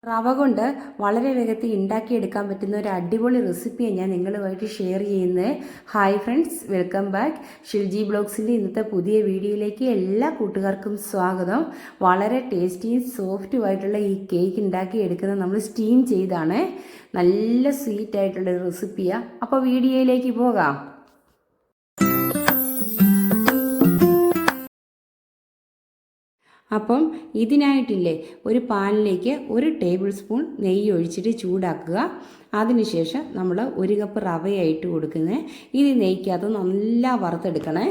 റവ കൊണ്ട് വളരെ വേഗത്തിൽ ഉണ്ടാക്കിയെടുക്കാൻ പറ്റുന്ന ഒരു അടിപൊളി റെസിപ്പിയാണ് ഞാൻ നിങ്ങളുമായിട്ട് ഷെയർ ചെയ്യുന്നത്. Hi friends, welcome back. Shilji ബ്ലോഗ്സിൻ്റെ ഇന്നത്തെ പുതിയ വീഡിയോയിലേക്ക് എല്ലാ കൂട്ടുകാർക്കും സ്വാഗതം. വളരെ ടേസ്റ്റിയും സോഫ്റ്റുമായിട്ടുള്ള ഈ കേക്ക് ഉണ്ടാക്കിയെടുക്കുന്നത് നമ്മൾ സ്റ്റീം ചെയ്താണ്. നല്ല സ്വീറ്റ് ആയിട്ടുള്ള ഒരു റെസിപ്പിയാണ്. അപ്പോൾ വീഡിയോയിലേക്ക് പോകാം. അപ്പം ഇതിനായിട്ടില്ലേ, ഒരു പാനിലേക്ക് 1 ടേബിൾ സ്പൂൺ നെയ്യ് ഒഴിച്ചിട്ട് ചൂടാക്കുക. അതിനുശേഷം നമ്മൾ 1 കപ്പ് റവയായിട്ട് കൊടുക്കുന്നത്. ഇത് നെയ്ക്കകത്ത് നല്ല വറുത്തെടുക്കണേ.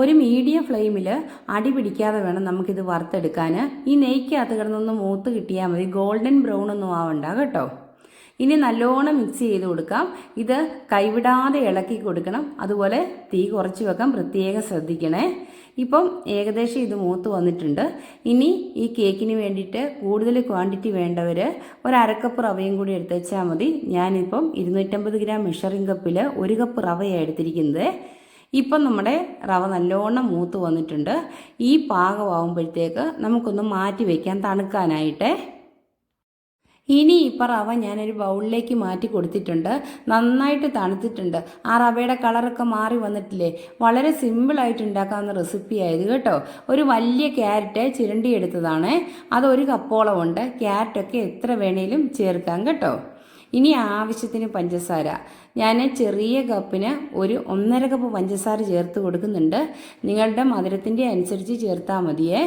ഒരു മീഡിയം ഫ്ലെയിമിൽ അടി പിടിക്കാതെ വേണം നമുക്കിത് വറുത്തെടുക്കാൻ. ഈ നെയ്ക്കകത്ത് കിടന്നൊന്ന് മൂത്ത് കിട്ടിയാൽ മതി, ഗോൾഡൻ ബ്രൗൺ ഒന്നും ആവണ്ട കേട്ടോ. ഇനി നല്ലോണം മിക്സ് ചെയ്ത് കൊടുക്കാം. ഇത് കൈവിടാതെ ഇളക്കി കൊടുക്കണം. അതുപോലെ തീ കുറച്ച് വെക്കാൻ പ്രത്യേകം ശ്രദ്ധിക്കണേ. ഇപ്പം ഏകദേശം ഇത് മൂത്ത് വന്നിട്ടുണ്ട്. ഇനി ഈ കേക്കിന് വേണ്ടിയിട്ട് കൂടുതൽ ക്വാണ്ടിറ്റി വേണ്ടവർ 1/2 കപ്പ് റവയും കൂടി എടുത്ത് വെച്ചാൽ മതി. ഞാനിപ്പം 250 ഗ്രാം മെഷറിംഗ് കപ്പിൽ 1 കപ്പ് റവയാണ് എടുത്തിരിക്കുന്നത്. ഇപ്പം നമ്മുടെ റവ നല്ലോണം മൂത്ത് വന്നിട്ടുണ്ട്. ഈ പാകമാകുമ്പോഴത്തേക്ക് നമുക്കൊന്ന് മാറ്റി വയ്ക്കാം തണുക്കാനായിട്ട്. ഇനി ഇപ്പം റവ ഞാനൊരു ബൗളിലേക്ക് മാറ്റി കൊടുത്തിട്ടുണ്ട്. നന്നായിട്ട് തണുത്തിട്ടുണ്ട്. ആ റവയുടെ കളറൊക്കെ മാറി വന്നിട്ടില്ലേ. വളരെ സിമ്പിളായിട്ട് ഉണ്ടാക്കാവുന്ന റെസിപ്പിയായത് കേട്ടോ. ഒരു വലിയ ക്യാരറ്റ് ചിരണ്ടിയെടുത്തതാണ്. അതൊരു കപ്പോളം ഉണ്ട്. ക്യാരറ്റൊക്കെ എത്ര വേണേലും ചേർക്കാം കേട്ടോ. ഇനി ആവശ്യത്തിന് പഞ്ചസാര. ഞാൻ ചെറിയ കപ്പിന് 1.5 കപ്പ് പഞ്ചസാര ചേർത്ത് കൊടുക്കുന്നുണ്ട്. നിങ്ങളുടെ മധുരത്തിൻ്റെ അനുസരിച്ച് ചേർത്താൽ മതിയേ.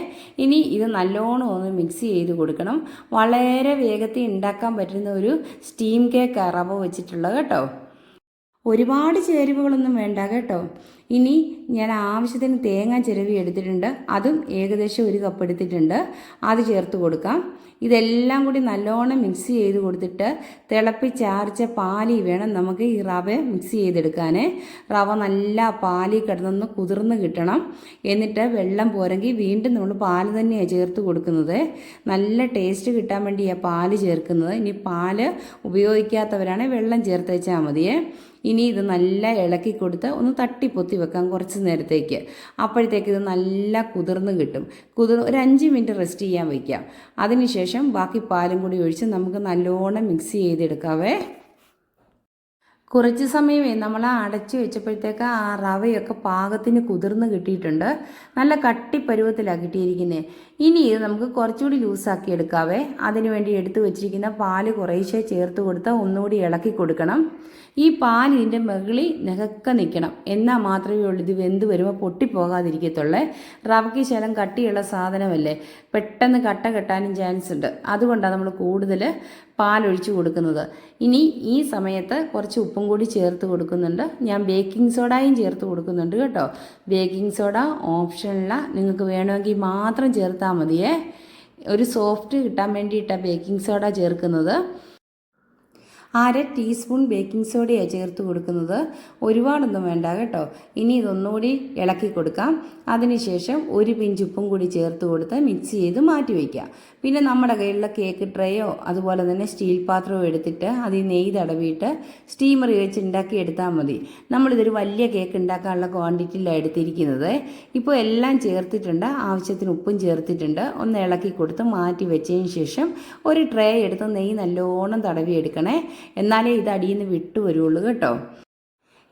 ഇനി ഇത് നല്ലോണം ഒന്ന് മിക്സ് ചെയ്ത് കൊടുക്കണം. വളരെ വേഗത്തിൽ ഉണ്ടാക്കാൻ പറ്റുന്ന ഒരു സ്റ്റീം കേക്ക് റവ വെച്ചിട്ടുള്ളത് കേട്ടോ. ഒരുപാട് ചേരുവകളൊന്നും വേണ്ട കേട്ടോ. ഇനി ഞാൻ ആവശ്യത്തിന് തേങ്ങ ചിരവി എടുത്തിട്ടുണ്ട്. അതും ഏകദേശം 1 കപ്പ് എടുത്തിട്ടുണ്ട്. അത് ചേർത്ത് കൊടുക്കാം. ഇതെല്ലാം കൂടി നല്ലോണം മിക്സ് ചെയ്ത് കൊടുത്തിട്ട് തിളപ്പിച്ചാർച്ച പാലിൽ വേണം നമുക്ക് ഈ റവ മിക്സ് ചെയ്തെടുക്കാൻ. റവ നല്ല പാലിൽ കിടന്നൊന്ന് കുതിർന്ന് കിട്ടണം. എന്നിട്ട് വെള്ളം പോരെങ്കിൽ വീണ്ടും നമ്മൾ പാല് തന്നെയാണ് ചേർത്ത് കൊടുക്കുന്നത്. നല്ല ടേസ്റ്റ് കിട്ടാൻ വേണ്ടിയാണ് പാല് ചേർക്കുന്നത്. ഇനി പാല് ഉപയോഗിക്കാത്തവരാണെങ്കിൽ വെള്ളം ചേർത്ത് വെച്ചാൽ മതിയേ. ഇനി ഇത് നല്ല ഇളക്കി കൊടുത്ത് ഒന്ന് തട്ടിപ്പൊത്തി വെക്കാം കുറച്ച് നേരത്തേക്ക്. അപ്പോഴത്തേക്ക് ഇത് നല്ല കുതിർന്ന് കിട്ടും. ഒരു 5 മിനിറ്റ് റെസ്റ്റ് ചെയ്യാൻ വയ്ക്കാം. അതിനുശേഷം ബാക്കി പാലും കൂടി ഒഴിച്ച് നമുക്ക് നല്ലോണം മിക്സ് ചെയ്തെടുക്കാവേ. കുറച്ച് സമയമേ നമ്മൾ അടച്ചു വെച്ചപ്പോഴത്തേക്ക് ആ റവയൊക്കെ പാകത്തിന് കുതിർന്ന് കിട്ടിയിട്ടുണ്ട്. നല്ല കട്ടിപ്പരുവത്തിലാണ് കിട്ടിയിരിക്കുന്നത്. ഇനി ഇത് നമുക്ക് കുറച്ചുകൂടി ലൂസാക്കി എടുക്കാവേ. അതിനുവേണ്ടി എടുത്തു വെച്ചിരിക്കുന്ന പാല് കുറേശ്ശെ ചേർത്ത് കൊടുത്ത് ഒന്നുകൂടി ഇളക്കി കൊടുക്കണം. ഈ പാൽ ഇതിൻ്റെ മുകളിൽ നികക്കെ നിൽക്കണം. എന്നാൽ മാത്രമേ ഉള്ളൂ ഇത് വെന്ത് വരുമ്പോൾ പൊട്ടിപ്പോകാതിരിക്കത്തുള്ളേ. റവയ്ക്ക് ശകലം കട്ടിയുള്ള സാധനമല്ലേ, പെട്ടെന്ന് കട്ട കെട്ടാനും ചാൻസ് ഉണ്ട്. അതുകൊണ്ടാണ് നമ്മൾ കൂടുതൽ പാലൊഴിച്ച് കൊടുക്കുന്നത്. ഇനി ഈ സമയത്ത് കുറച്ച് ഉപ്പും കൂടി ചേർത്ത് കൊടുക്കുന്നുണ്ട്. ഞാൻ ബേക്കിംഗ് സോഡയും ചേർത്ത് കൊടുക്കുന്നുണ്ട് കേട്ടോ. ബേക്കിംഗ് സോഡ ഓപ്ഷനിലാണ്, നിങ്ങൾക്ക് വേണമെങ്കിൽ മാത്രം ചേർത്താൽ മതിയേ. ഒരു സോഫ്റ്റ് കിട്ടാൻ വേണ്ടിയിട്ടാണ് ബേക്കിംഗ് സോഡ ചേർക്കുന്നത്. 1/2 ടീസ്പൂൺ ബേക്കിംഗ് സോഡയാണ് ചേർത്ത് കൊടുക്കുന്നത്. ഒരുപാടൊന്നും വേണ്ട കേട്ടോ. ഇനി ഇതൊന്നുകൂടി ഇളക്കി കൊടുക്കാം. അതിനുശേഷം 1 പിഞ്ച് ഉപ്പും കൂടി ചേർത്ത് കൊടുത്ത് മിക്സ് ചെയ്ത് മാറ്റി വയ്ക്കാം. പിന്നെ നമ്മുടെ കയ്യിലുള്ള കേക്ക് ട്രേയോ അതുപോലെ തന്നെ സ്റ്റീൽ പാത്രമോ എടുത്തിട്ട് അതിൽ നെയ്യ് തടവിയിട്ട് സ്റ്റീമർ വെച്ച് ഉണ്ടാക്കിയെടുത്താൽ മതി. നമ്മളിതൊരു വലിയ കേക്ക് ഉണ്ടാക്കാനുള്ള ക്വാണ്ടിറ്റിയിലാണ് എടുത്തിരിക്കുന്നത്. ഇപ്പോൾ എല്ലാം ചേർത്തിട്ടുണ്ട്. ആവശ്യത്തിന് ഉപ്പും ചേർത്തിട്ടുണ്ട്. ഒന്ന് ഇളക്കി കൊടുത്ത് മാറ്റി വെച്ചതിന് ശേഷം ഒരു ട്രേ എടുത്ത് നെയ്യ് നല്ലോണം തടവിയെടുക്കണേ. എന്നാലേ ഇത് അടിയിൽ നിന്ന് വിട്ടു വരുള്ളൂ കേട്ടോ.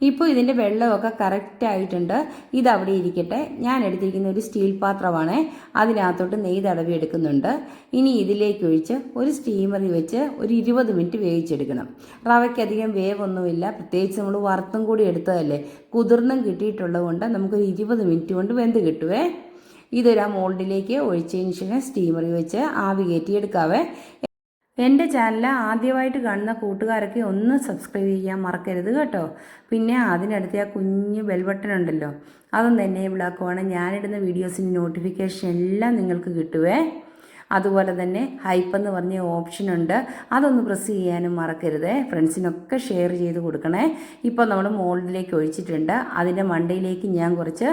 ഇപ്പോൾ ഇതിൻ്റെ വെള്ളമൊക്കെ കറക്റ്റ് ആയിട്ടുണ്ട്. ഇതവിടെ ഇരിക്കട്ടെ. ഞാൻ എടുത്തിരിക്കുന്ന ഒരു സ്റ്റീൽ പാത്രമാണ്. അതിനകത്തോട്ട് നെയ്യ് തടവി എടുക്കുന്നുണ്ട്. ഇനി ഇതിലേക്ക് ഒഴിച്ച് ഒരു സ്റ്റീമറിൽ വെച്ച് ഒരു 20 മിനിറ്റ് വേവിച്ചെടുക്കണം. റവയ്ക്കധികം വേവൊന്നുമില്ല. പ്രത്യേകിച്ച് നമ്മൾ വറുത്തും കൂടി എടുത്തതല്ലേ, കുതിർന്നും കിട്ടിയിട്ടുള്ളത് കൊണ്ട് നമുക്കൊരു 20 മിനിറ്റ് കൊണ്ട് വെന്ത് കിട്ടുവേ. ഇതൊരു മോൾഡിലേക്ക് ഒഴിച്ചതിന് ശേഷം സ്റ്റീമറിൽ വെച്ച് ആവി കയറ്റിയെടുക്കാവേ. എൻ്റെ ചാനൽ ആദ്യമായിട്ട് കാണുന്ന കൂട്ടുകാരൊക്കെ ഒന്ന് സബ്സ്ക്രൈബ് ചെയ്യാൻ മറക്കരുത് കേട്ടോ. പിന്നെ അതിനടുത്ത് ആ കുഞ്ഞ് ബെൽ ബട്ടൺ ഉണ്ടല്ലോ, അതൊന്ന് എനേബിൾ ആക്കുവാണെങ്കിൽ ഞാനിടുന്ന വീഡിയോസിൻ്റെ നോട്ടിഫിക്കേഷൻ എല്ലാം നിങ്ങൾക്ക് കിട്ടുവേ. അതുപോലെ തന്നെ ഹൈപ്പ് എന്ന് പറഞ്ഞ ഓപ്ഷനുണ്ട്, അതൊന്ന് പ്രസ് ചെയ്യാനും മറക്കരുത്. ഫ്രണ്ട്സിനൊക്കെ ഷെയർ ചെയ്ത് കൊടുക്കണേ. ഇപ്പോൾ നമ്മൾ മോൾഡിലേക്ക് ഒഴിച്ചിട്ടുണ്ട്. അതിൻ്റെ മണ്ടയിലേക്ക് ഞാൻ കുറച്ച്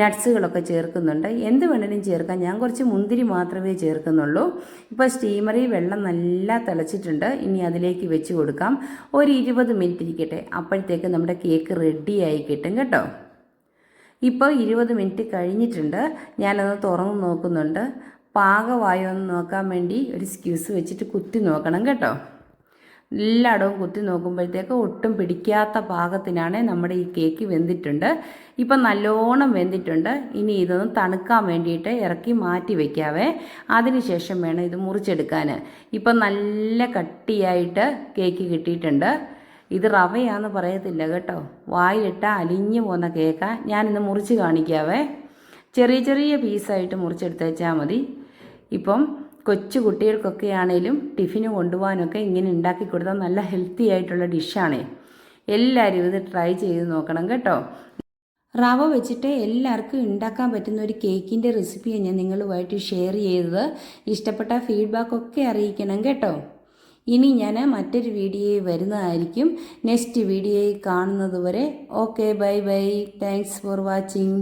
നട്ട്സുകളൊക്കെ ചേർക്കുന്നുണ്ട്. എന്ത് വേണേലും ചേർക്കാം. ഞാൻ കുറച്ച് മുന്തിരി മാത്രമേ ചേർക്കുന്നുള്ളൂ. ഇപ്പോൾ സ്റ്റീമറിൽ വെള്ളം നല്ല തിളച്ചിട്ടുണ്ട്. ഇനി അതിലേക്ക് വെച്ച് കൊടുക്കാം. ഒരു 20 മിനിറ്റ് ഇരിക്കട്ടെ. അപ്പോഴത്തേക്ക് നമ്മുടെ കേക്ക് റെഡിയായി കിട്ടും കേട്ടോ. ഇപ്പോൾ 20 മിനിറ്റ് കഴിഞ്ഞിട്ടുണ്ട്. ഞാനത് തുറന്ന് നോക്കുന്നുണ്ട്. പാകമായോ എന്ന് നോക്കാൻ വേണ്ടി ഒരു സ്ക്യൂസ് വെച്ചിട്ട് കുത്തി നോക്കണം കേട്ടോ. എല്ലായിടവും കുത്തി നോക്കുമ്പോഴത്തേക്ക് ഒട്ടും പിടിക്കാത്ത പാകത്തിനാണ് നമ്മുടെ ഈ കേക്ക് വെന്തിട്ടുണ്ട്. ഇപ്പം നല്ലോണം വെന്തിട്ടുണ്ട്. ഇനി ഇതൊന്ന് തണുക്കാൻ വേണ്ടിയിട്ട് ഇറക്കി മാറ്റി വയ്ക്കാവേ. അതിനുശേഷം വേണം ഇത് മുറിച്ചെടുക്കാൻ. ഇപ്പം നല്ല കട്ടിയായിട്ട് കേക്ക് കിട്ടിയിട്ടുണ്ട്. ഇത് റവയാന്ന് പറയത്തില്ല കേട്ടോ, വായിലിട്ട അലിഞ്ഞു പോകുന്ന കേക്കാണ്. ഞാനിന്ന് മുറിച്ച് കാണിക്കാവേ. ചെറിയ ചെറിയ പീസായിട്ട് മുറിച്ചെടുത്തേച്ചാൽ മതി. ഇപ്പം കൊച്ചു കുട്ടികൾക്കൊക്കെ ആണേലും ടിഫിന് കൊണ്ടുപോകാനൊക്കെ ഇങ്ങനെ ഉണ്ടാക്കി കൊടുത്താൽ നല്ല ഹെൽത്തി ആയിട്ടുള്ള ഡിഷാണേ. എല്ലാവരും ഇത് ട്രൈ ചെയ്ത് നോക്കണം കേട്ടോ. റവ വെച്ചിട്ട് എല്ലാവർക്കും ഉണ്ടാക്കാൻ പറ്റുന്ന ഒരു കേക്കിൻ്റെ റെസിപ്പിയാണ് ഞാൻ നിങ്ങളുമായിട്ട് ഷെയർ ചെയ്തത്. ഇഷ്ടപ്പെട്ട ഫീഡ്ബാക്കൊക്കെ അറിയിക്കണം കേട്ടോ. ഇനി ഞാൻ മറ്റൊരു വീഡിയോയിൽ വരുന്നതായിരിക്കും. നെക്സ്റ്റ് വീഡിയോയിൽ കാണുന്നത് വരെ okay, bye bye. Thanks for watching.